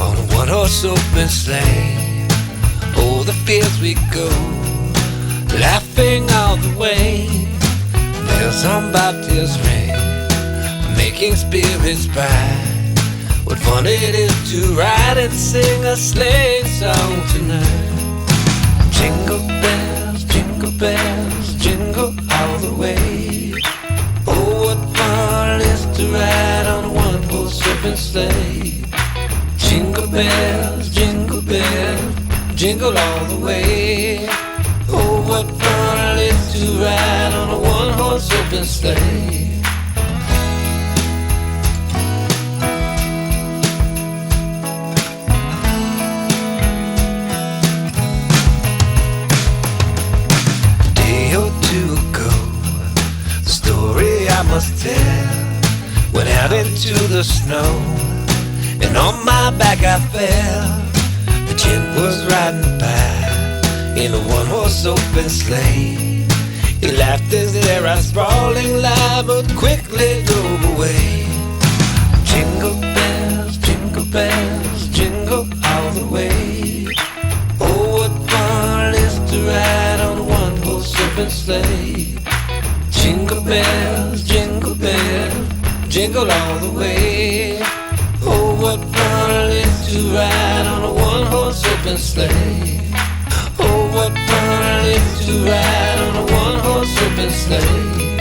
on a one-horse open sleigh. O'er the fields we go, laughing all the way. Bells on bobtails ring, making spirits bright. What fun it is to ride and sing a sleigh song tonight. Jingle bells, jingle all the way. Oh, what fun it is to ride on a one-horse open sleigh. Jingle bells, jingle all the way. Oh, what fun it is to ride on a one-horse open sleigh. I must tell, went out into the snow, and on my back I fell. The gin was riding by in a one-horse open sleigh. He laughed as there I sprawling lie, but quickly drove away. Jingle bells, jingle all the way. Oh, what fun it is to ride on a one-horse open sleigh. Jingle bells, jingle all the way. Oh, what fun it is to ride on a one-horse open sleigh. Oh, what fun it is to ride on a one-horse open sleigh.